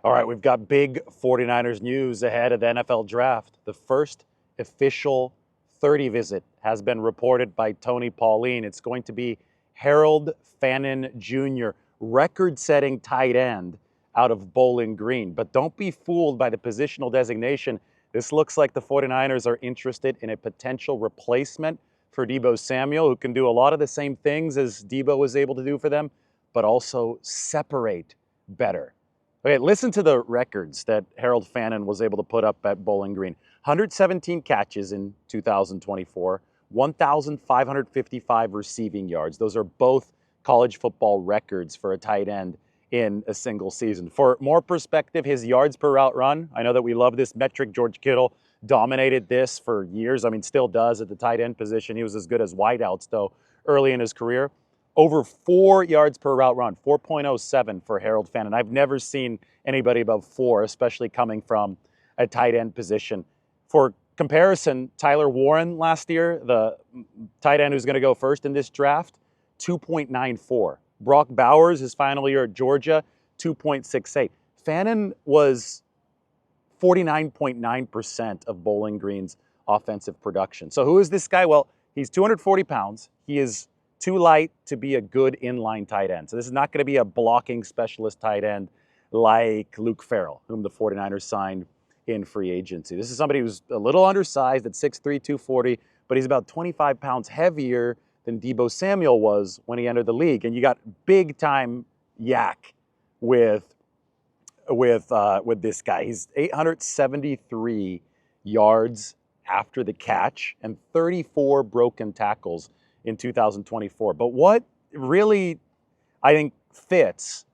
All right, we've got big 49ers news ahead of the NFL draft. The first official 30 visit has been reported by Tony Pauline. It's going to be Harold Fannin Jr., record-setting tight end out of Bowling Green. But don't be fooled by the positional designation. This looks like the 49ers are interested in a potential replacement for Deebo Samuel, who can do a lot of the same things as Deebo was able to do for them, but also separate better. Okay, listen to the records that Harold Fannin was able to put up at Bowling Green. 117 catches in 2024, 1,555 receiving yards. Those are both college football records for a tight end in a single season. For more perspective, his yards per route run, I know that we love this metric. George Kittle dominated this for years. I mean, still does at the tight end position. He was as good as wideouts, though, early in his career. Over 4 yards per route run, 4.07 for Harold Fannin. I've never seen anybody above 4, especially coming from a tight end position. For comparison, Tyler Warren last year, the tight end who's going to go first in this draft, 2.94. Brock Bowers, his final year at Georgia, 2.68. Fannin was 49.9% of Bowling Green's offensive production. So who is this guy? Well, he's 240 pounds. He is too light to be a good inline tight end. So this is not going to be a blocking specialist tight end like Luke Farrell, whom the 49ers signed in free agency. This is somebody who's a little undersized at 6'3", 240, but he's about 25 pounds heavier than Deebo Samuel was when he entered the league. And you got big-time yak with this guy. He's 873 yards after the catch and 34 broken tackles in 2024. But what really, I think, fits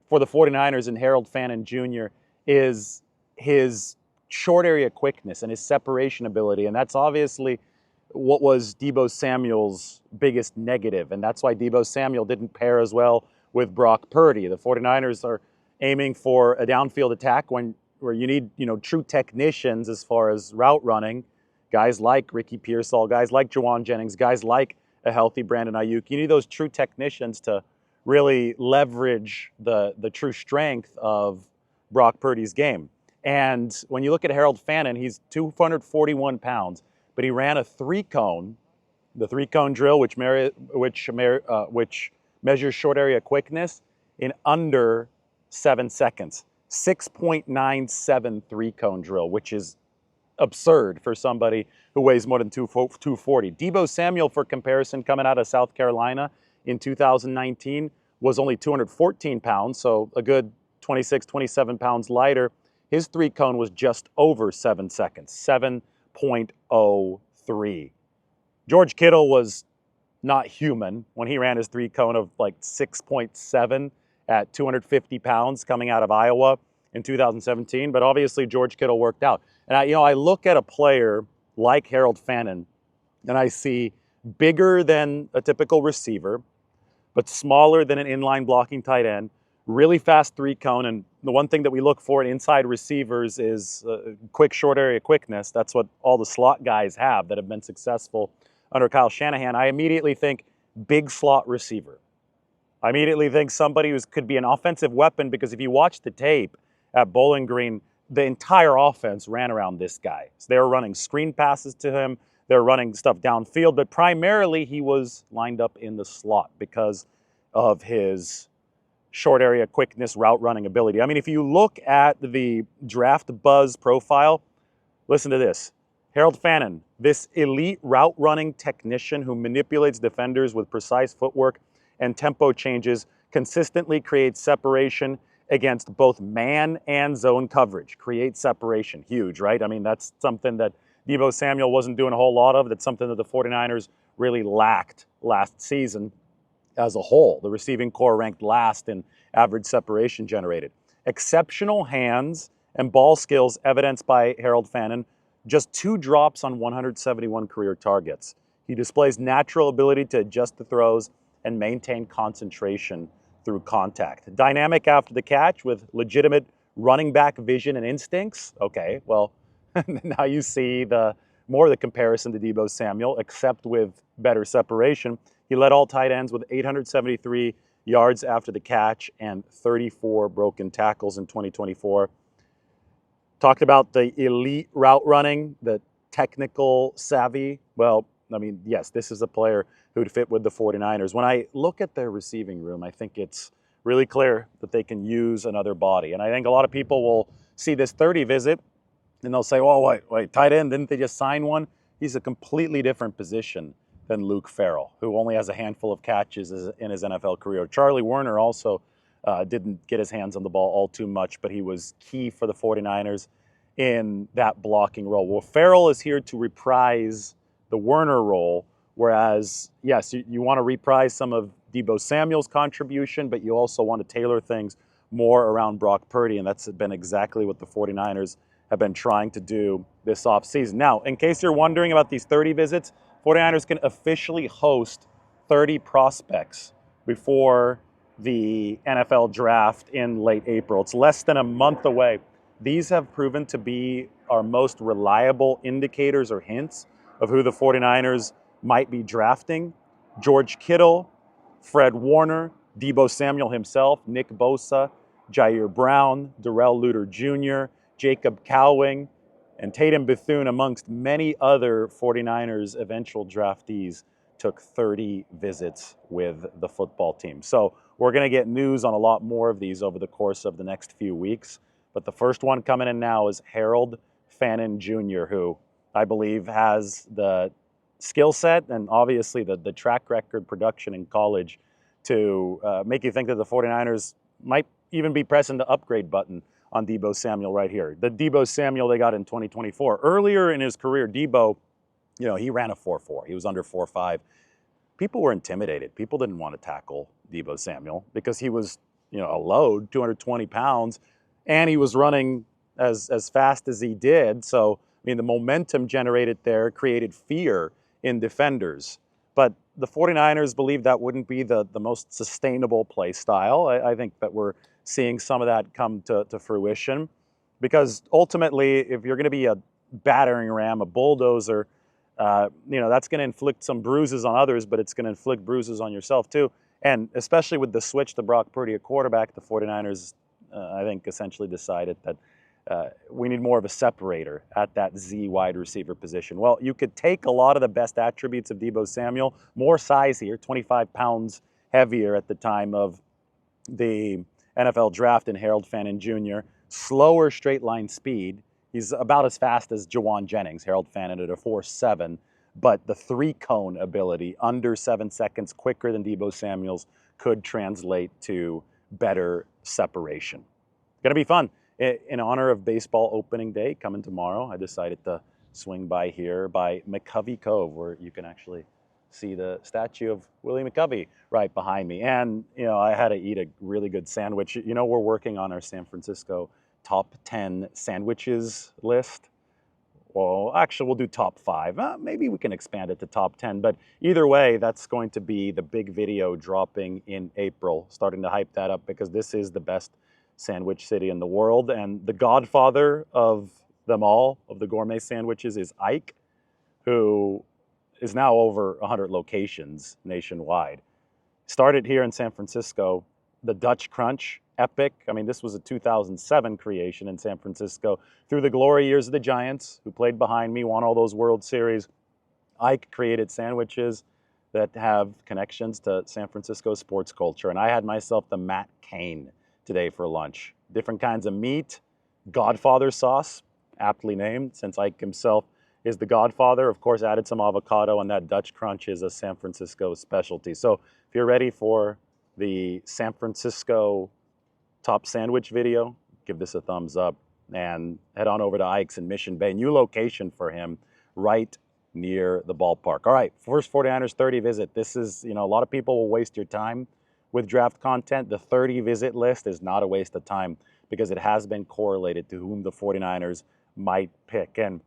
for the 49ers and Harold Fannin Jr. is his short area quickness and his separation ability. And that's obviously what was Deebo Samuel's biggest negative. And that's why Deebo Samuel didn't pair as well with Brock Purdy. The 49ers are aiming for a downfield attack where you need, true technicians as far as route running. Guys like Ricky Pearsall, guys like Juwan Jennings, guys like a healthy Brandon Ayuk. You need those true technicians to really leverage the true strength of Brock Purdy's game. And when you look at Harold Fannin, he's 241 pounds, but he ran a the three-cone drill, which measures short area quickness in under 7 seconds. 6.97 three-cone drill, which is absurd for somebody who weighs more than 240. Deebo Samuel, for comparison, coming out of South Carolina in 2019, was only 214 pounds, so a good 26, 27 pounds lighter. His three-cone was just over 7 seconds, 7.03. George Kittle was not human when he ran his three-cone of like 6.7 at 250 pounds coming out of Iowa in 2017, but obviously George Kittle worked out. And I look at a player like Harold Fannin, and I see bigger than a typical receiver, but smaller than an inline blocking tight end, really fast three-cone. And the one thing that we look for in inside receivers is quick short area quickness. That's what all the slot guys have that have been successful under Kyle Shanahan. I immediately think big slot receiver. I immediately think somebody who could be an offensive weapon, because if you watch the tape at Bowling Green, the entire offense ran around this guy. So they were running screen passes to him. They were running stuff downfield, but primarily he was lined up in the slot because of his short area quickness, route running ability. I mean, if you look at the Draft Buzz profile, listen to this. Harold Fannin, this elite route running technician who manipulates defenders with precise footwork and tempo changes, consistently creates separation against both man and zone coverage. Create separation. Huge, right? I mean, that's something that Deebo Samuel wasn't doing a whole lot of. That's something that the 49ers really lacked last season as a whole. The receiving core ranked last in average separation generated. Exceptional hands and ball skills evidenced by Harold Fannin. Just 2 drops on 171 career targets. He displays natural ability to adjust the throws and maintain concentration through contact. Dynamic after the catch with legitimate running back vision and instincts. Okay, well, now you see the comparison to Deebo Samuel, except with better separation. He led all tight ends with 873 yards after the catch and 34 broken tackles in 2024. Talked about the elite route running, the technical savvy. Well, I mean, yes, this is a player who'd fit with the 49ers. When I look at their receiving room, I think it's really clear that they can use another body. And I think a lot of people will see this 30 visit and they'll say, oh, wait, tight end, didn't they just sign one? He's a completely different position than Luke Farrell, who only has a handful of catches in his NFL career. Charlie Werner also didn't get his hands on the ball all too much, but he was key for the 49ers in that blocking role. Well, Farrell is here to reprise the Werner role, whereas, yes, you want to reprise some of Deebo Samuel's contribution, but you also want to tailor things more around Brock Purdy, and that's been exactly what the 49ers have been trying to do this offseason. Now, in case you're wondering about these 30 visits, 49ers can officially host 30 prospects before the NFL draft in late April. It's less than a month away. These have proven to be our most reliable indicators or hints of who the 49ers might be drafting. George Kittle, Fred Warner, Deebo Samuel himself, Nick Bosa, Jair Brown, Darrell Luter Jr., Jacob Cowing, and Tatum Bethune, amongst many other 49ers eventual draftees, took 30 visits with the football team. So we're going to get news on a lot more of these over the course of the next few weeks. But the first one coming in now is Harold Fannin Jr., who I believe has the skill set and obviously the track record production in college to make you think that the 49ers might even be pressing the upgrade button on Deebo Samuel right here. The Deebo Samuel they got in 2024. Earlier in his career, Deebo, he ran a 4.4. He was under 4.5. People were intimidated. People didn't want to tackle Deebo Samuel because he was, a load, 220 pounds, and he was running as fast as he did. So, the momentum generated there created fear in defenders. But the 49ers believed that wouldn't be the most sustainable play style. I think that we're seeing some of that come to fruition because ultimately, if you're going to be a battering ram, a bulldozer, that's going to inflict some bruises on others, but it's going to inflict bruises on yourself too. And especially with the switch to Brock Purdy at quarterback, the 49ers, I think, essentially decided that we need more of a separator at that Z wide receiver position. Well, you could take a lot of the best attributes of Deebo Samuel, more size here, 25 pounds heavier at the time of the NFL draft in Harold Fannin Jr., slower straight line speed. He's about as fast as Jawan Jennings, Harold Fannin at a 4.7, but the three-cone ability, under 7 seconds quicker than Deebo Samuel's, could translate to better separation. Going to be fun. In honor of baseball opening day coming tomorrow, I decided to swing by here by McCovey Cove, where you can actually see the statue of Willie McCovey right behind me. And, I had to eat a really good sandwich. We're working on our San Francisco top 10 sandwiches list. Well, actually, we'll do top 5. Maybe we can expand it to top 10. But either way, that's going to be the big video dropping in April, starting to hype that up because this is the best sandwich city in the world. And the godfather of them all, of the gourmet sandwiches, is Ike, who is now over 100 locations nationwide. Started here in San Francisco, the Dutch Crunch, epic. This was a 2007 creation in San Francisco. Through the glory years of the Giants, who played behind me, won all those World Series, Ike created sandwiches that have connections to San Francisco sports culture. And I had myself the Matt Cain today for lunch. Different kinds of meat, Godfather sauce, aptly named, since Ike himself is the Godfather. Of course, added some avocado, and that Dutch Crunch is a San Francisco specialty. So if you're ready for the San Francisco top sandwich video, give this a thumbs up and head on over to Ike's in Mission Bay. New location for him right near the ballpark. All right, first 49ers 30 visit. This is, a lot of people will waste your time with draft content. The 30 visit list is not a waste of time because it has been correlated to whom the 49ers might pick. And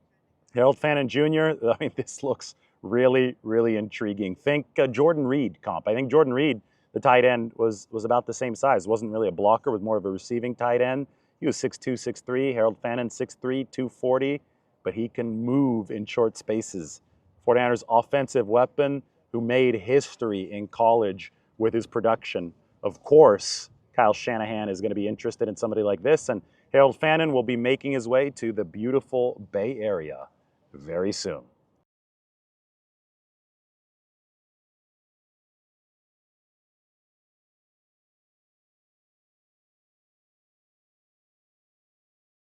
Harold Fannin Jr., this looks really, really intriguing. Think Jordan Reed comp. I think Jordan Reed, the tight end, was about the same size. Wasn't really a blocker, was more of a receiving tight end. He was 6'2", 6'3". Harold Fannin, 6'3", 240. But he can move in short spaces. 49ers offensive weapon who made history in college with his production of course, Kyle Shanahan is going to be interested in somebody like this, and Harold Fannin will be making his way to the beautiful Bay Area very soon.